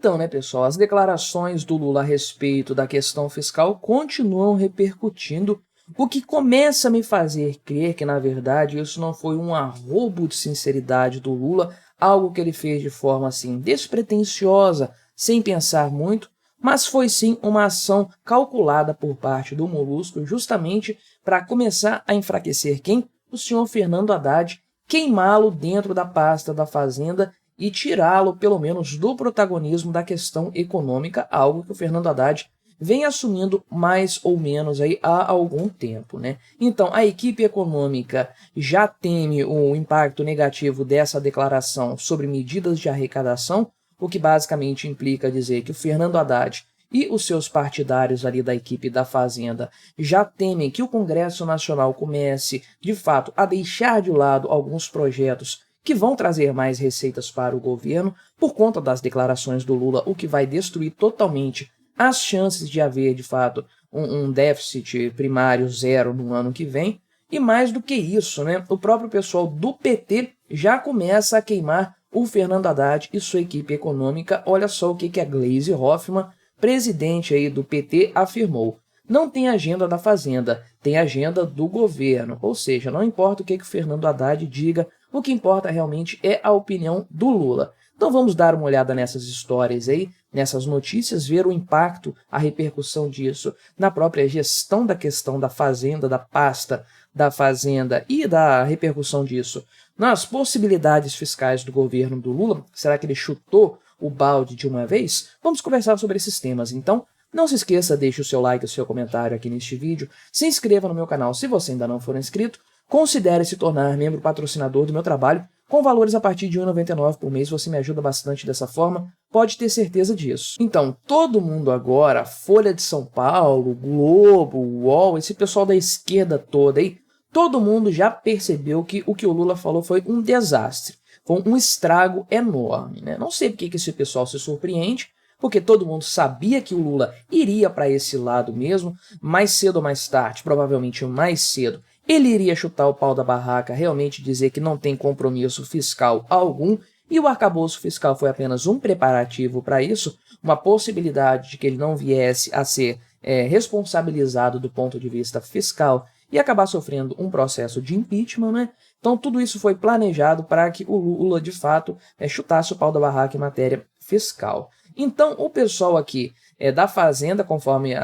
Então, né, pessoal, as declarações do Lula a respeito da questão fiscal continuam repercutindo, o que começa a me fazer crer que, na verdade, isso não foi um arrobo de sinceridade do Lula, algo que ele fez de forma, assim, despretensiosa, sem pensar muito, mas foi sim uma ação calculada por parte do Molusco, justamente para começar a enfraquecer quem? O senhor Fernando Haddad, queimá-lo dentro da pasta da Fazenda e tirá-lo, pelo menos, do protagonismo da questão econômica, algo que o Fernando Haddad vem assumindo mais ou menos aí há algum tempo, né? Então, a equipe econômica já teme o impacto negativo dessa declaração sobre medidas de arrecadação, o que basicamente implica dizer que o Fernando Haddad e os seus partidários ali da equipe da Fazenda já temem que o Congresso Nacional comece, de fato, a deixar de lado alguns projetos que vão trazer mais receitas para o governo por conta das declarações do Lula, o que vai destruir totalmente as chances de haver, de fato, um déficit primário zero no ano que vem. E mais do que isso, né, o próprio pessoal do PT já começa a queimar o Fernando Haddad e sua equipe econômica. Olha só o que a Gleisi Hoffmann, presidente aí do PT, afirmou. Não tem agenda da Fazenda, tem agenda do governo. Ou seja, não importa o que o Fernando Haddad diga, o que importa realmente é a opinião do Lula. Então vamos dar uma olhada nessas histórias aí, nessas notícias, ver o impacto, a repercussão disso na própria gestão da questão da Fazenda, da pasta da Fazenda e da repercussão disso nas possibilidades fiscais do governo do Lula. Será que ele chutou o balde de uma vez? Vamos conversar sobre esses temas, então. Não se esqueça, deixe o seu like e o seu comentário aqui neste vídeo, se inscreva no meu canal se você ainda não for inscrito, considere se tornar membro patrocinador do meu trabalho, com valores a partir de R$ 1,99 por mês, você me ajuda bastante dessa forma, pode ter certeza disso. Então, todo mundo agora, Folha de São Paulo, Globo, UOL, esse pessoal da esquerda toda aí, todo mundo já percebeu que o Lula falou foi um desastre, foi um estrago enorme, né? Não sei porque que esse pessoal se surpreende, porque todo mundo sabia que o Lula iria para esse lado mesmo, mais cedo ou mais tarde, provavelmente mais cedo, ele iria chutar o pau da barraca, realmente dizer que não tem compromisso fiscal algum, e o arcabouço fiscal foi apenas um preparativo para isso, uma possibilidade de que ele não viesse a ser responsabilizado do ponto de vista fiscal e acabar sofrendo um processo de impeachment, né? Então tudo isso foi planejado para que o Lula, de fato, chutasse o pau da barraca em matéria fiscal. Então, o pessoal aqui da Fazenda, conforme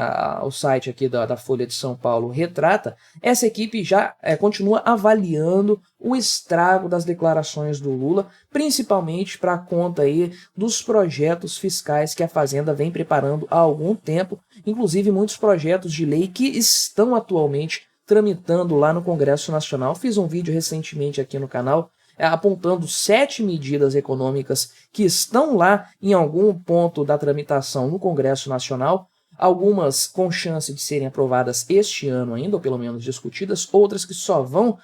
o site aqui da Folha de São Paulo retrata, essa equipe já continua avaliando o estrago das declarações do Lula, principalmente para conta aí dos projetos fiscais que a Fazenda vem preparando há algum tempo, inclusive muitos projetos de lei que estão atualmente tramitando lá no Congresso Nacional. Fiz um vídeo recentemente aqui no canal apontando 7 medidas econômicas que estão lá em algum ponto da tramitação no Congresso Nacional, algumas com chance de serem aprovadas este ano ainda, ou pelo menos discutidas, outras que só vão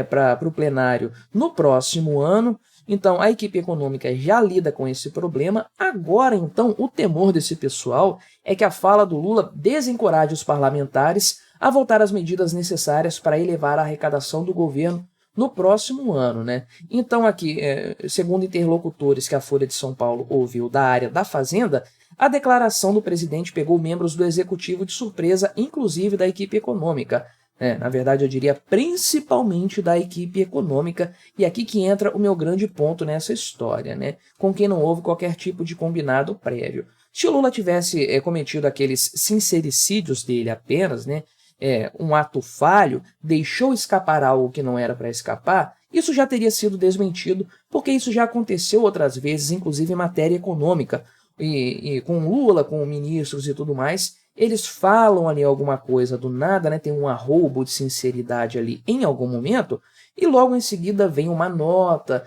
para o plenário no próximo ano. Então, a equipe econômica já lida com esse problema. Agora, então, o temor desse pessoal é que a fala do Lula desencoraje os parlamentares a voltar às medidas necessárias para elevar a arrecadação do governo no próximo ano, né? Então aqui, segundo interlocutores que a Folha de São Paulo ouviu da área da Fazenda, a declaração do presidente pegou membros do executivo de surpresa, inclusive da equipe econômica. Na verdade, eu diria principalmente da equipe econômica, e aqui que entra o meu grande ponto nessa história, né? Com quem não houve qualquer tipo de combinado prévio. Se o Lula tivesse cometido aqueles sincericídios dele apenas, né? Um ato falho, deixou escapar algo que não era para escapar, isso já teria sido desmentido, porque isso já aconteceu outras vezes, inclusive em matéria econômica, e com Lula, com ministros e tudo mais, eles falam ali alguma coisa do nada, né, tem um arrobo de sinceridade ali em algum momento, e logo em seguida vem uma nota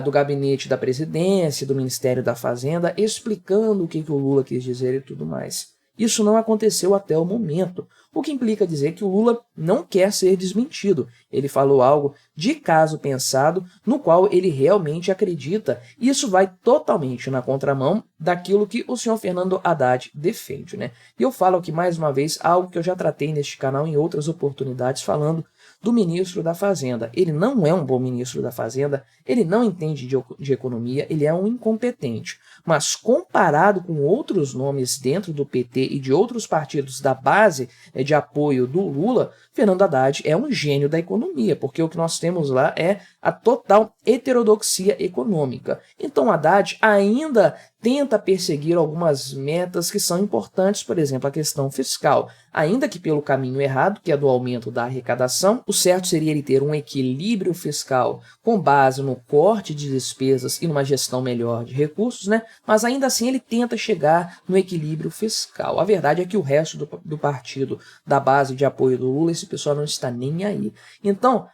do gabinete da presidência, do Ministério da Fazenda, explicando o que o Lula quis dizer e tudo mais. Isso não aconteceu até o momento, o que implica dizer que o Lula não quer ser desmentido. Ele falou algo de caso pensado, no qual ele realmente acredita, e isso vai totalmente na contramão daquilo que o senhor Fernando Haddad defende, né? E eu falo aqui mais uma vez algo que eu já tratei neste canal em outras oportunidades, falando do ministro da Fazenda. Ele não é um bom ministro da Fazenda, ele não entende de economia, ele é um incompetente. Mas comparado com outros nomes dentro do PT e de outros partidos da base de apoio do Lula, Fernando Haddad é um gênio da economia, porque o que nós temos lá é a total heterodoxia econômica. Então Haddad ainda tenta perseguir algumas metas que são importantes, por exemplo, a questão fiscal, ainda que pelo caminho errado, que é do aumento da arrecadação. O certo seria ele ter um equilíbrio fiscal com base no corte de despesas e numa gestão melhor de recursos, né? Mas ainda assim ele tenta chegar no equilíbrio fiscal. A verdade é que o resto do partido, da base de apoio do Lula, esse pessoal não está nem aí. Então,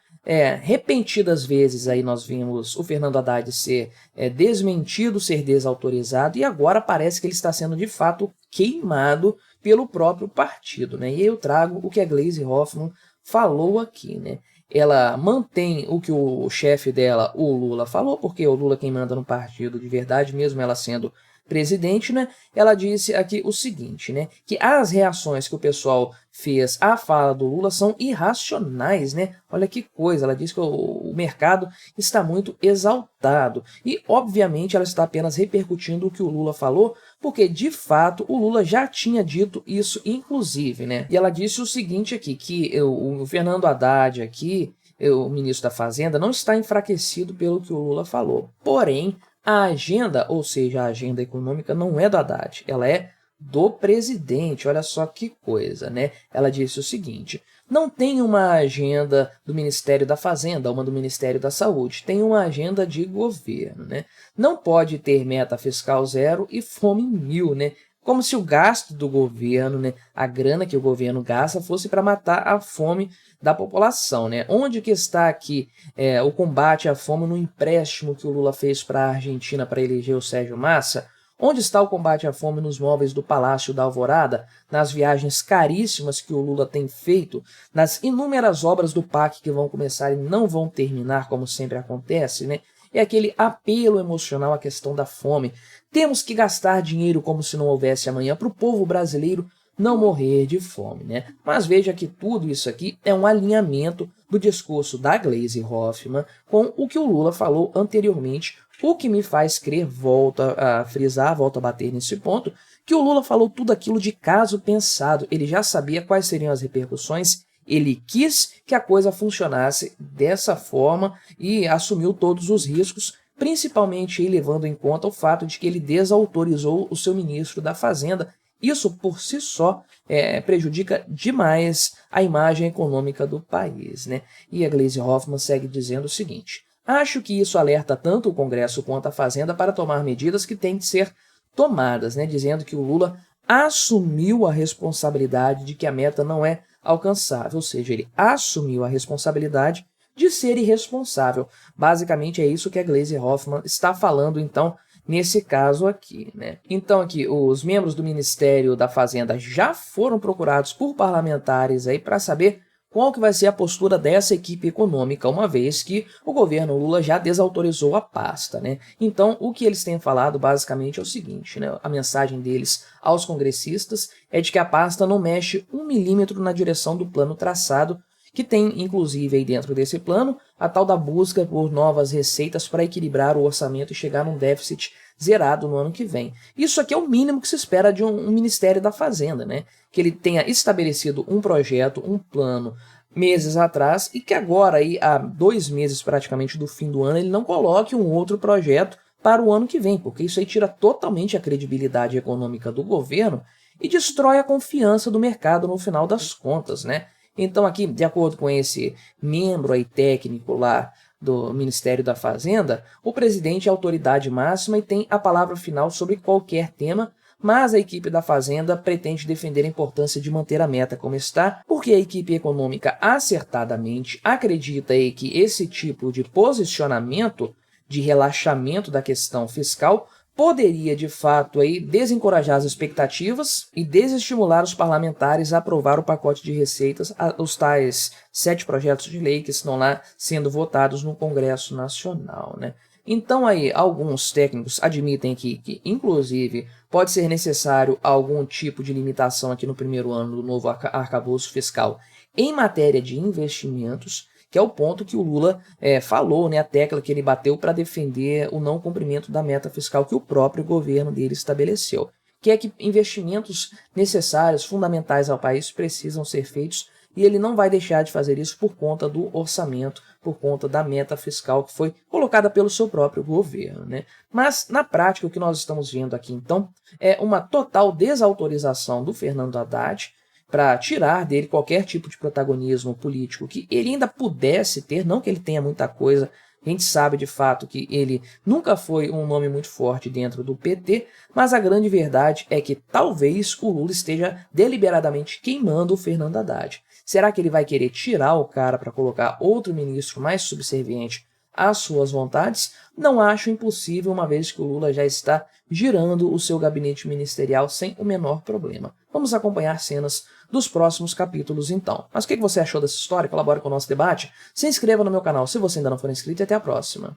repetidas vezes aí nós vimos o Fernando Haddad ser desmentido, ser desautorizado, e agora parece que ele está sendo de fato queimado pelo próprio partido, né? E eu trago o que a Gleisi Hoffmann falou aqui, né? Ela mantém o que o chefe dela, o Lula, falou, porque o Lula é quem manda no partido de verdade, mesmo ela sendo presidente, né? Ela disse aqui o seguinte, né? Que as reações que o pessoal fez à fala do Lula são irracionais, né? Olha que coisa, ela disse que o mercado está muito exaltado. E, obviamente, ela está apenas repercutindo o que o Lula falou, porque, de fato, o Lula já tinha dito isso, inclusive, né? E ela disse o seguinte aqui, que o Fernando Haddad aqui, o ministro da Fazenda, não está enfraquecido pelo que o Lula falou. Porém, a agenda, ou seja, a agenda econômica, não é do Haddad, ela é do presidente. Olha só que coisa, né? Ela disse o seguinte: não tem uma agenda do Ministério da Fazenda, uma do Ministério da Saúde, tem uma agenda de governo, né? Não pode ter meta fiscal zero e fome em 1000, né? Como se o gasto do governo, né, a grana que o governo gasta, fosse para matar a fome da população, né? Onde que está aqui o combate à fome no empréstimo que o Lula fez para a Argentina para eleger o Sérgio Massa? Onde está o combate à fome nos móveis do Palácio da Alvorada, nas viagens caríssimas que o Lula tem feito, nas inúmeras obras do PAC que vão começar e não vão terminar, como sempre acontece, né? É aquele apelo emocional à questão da fome. Temos que gastar dinheiro como se não houvesse amanhã para o povo brasileiro não morrer de fome, né? Mas veja que tudo isso aqui é um alinhamento do discurso da Gleisi Hoffmann com o que o Lula falou anteriormente, o que me faz crer, volta a frisar, volta a bater nesse ponto, que o Lula falou tudo aquilo de caso pensado. Ele já sabia quais seriam as repercussões, ele quis que a coisa funcionasse dessa forma e assumiu todos os riscos, principalmente levando em conta o fato de que ele desautorizou o seu ministro da Fazenda. Isso por si só prejudica demais a imagem econômica do país, né? E a Gleisi Hoffmann segue dizendo o seguinte: acho que isso alerta tanto o Congresso quanto a Fazenda para tomar medidas que têm de ser tomadas, né? Dizendo que o Lula assumiu a responsabilidade de que a meta não é alcançável, ou seja, ele assumiu a responsabilidade de ser irresponsável. Basicamente é isso que a Gleisi Hoffmann está falando, então, nesse caso aqui, né? Então aqui, os membros do Ministério da Fazenda já foram procurados por parlamentares aí para saber qual que vai ser a postura dessa equipe econômica, uma vez que o governo Lula já desautorizou a pasta, né? Então, o que eles têm falado basicamente é o seguinte, né? A mensagem deles aos congressistas é de que a pasta não mexe 1 milímetro na direção do plano traçado, que tem, inclusive, aí dentro desse plano, a tal da busca por novas receitas para equilibrar o orçamento e chegar num déficit zerado no ano que vem. Isso aqui é o mínimo que se espera de um Ministério da Fazenda, né? Que ele tenha estabelecido um projeto, um plano, meses atrás, e que agora, aí, há 2 meses praticamente do fim do ano, ele não coloque um outro projeto para o ano que vem, porque isso aí tira totalmente a credibilidade econômica do governo e destrói a confiança do mercado no final das contas, né? Então aqui, de acordo com esse membro aí técnico lá do Ministério da Fazenda, o presidente é a autoridade máxima e tem a palavra final sobre qualquer tema, mas a equipe da Fazenda pretende defender a importância de manter a meta como está, porque a equipe econômica acertadamente acredita aí que esse tipo de posicionamento de relaxamento da questão fiscal poderia, de fato, aí, desencorajar as expectativas e desestimular os parlamentares a aprovar o pacote de receitas, os tais 7 projetos de lei que estão lá sendo votados no Congresso Nacional, né? Então, aí, alguns técnicos admitem que, inclusive, pode ser necessário algum tipo de limitação aqui no primeiro ano do novo arcabouço fiscal em matéria de investimentos, que é o ponto que o Lula falou, né, a tecla que ele bateu para defender o não cumprimento da meta fiscal que o próprio governo dele estabeleceu, que é que investimentos necessários, fundamentais ao país, precisam ser feitos, e ele não vai deixar de fazer isso por conta do orçamento, por conta da meta fiscal que foi colocada pelo seu próprio governo, né? Mas, na prática, o que nós estamos vendo aqui, então, é uma total desautorização do Fernando Haddad para tirar dele qualquer tipo de protagonismo político que ele ainda pudesse ter, não que ele tenha muita coisa. A gente sabe de fato que ele nunca foi um nome muito forte dentro do PT, mas a grande verdade é que talvez o Lula esteja deliberadamente queimando o Fernando Haddad. Será que ele vai querer tirar o cara para colocar outro ministro mais subserviente às suas vontades? Não acho impossível, uma vez que o Lula já está girando o seu gabinete ministerial sem o menor problema. Vamos acompanhar cenas dos próximos capítulos então. Mas o que você achou dessa história? Colabore com o nosso debate? Se inscreva no meu canal se você ainda não for inscrito e até a próxima.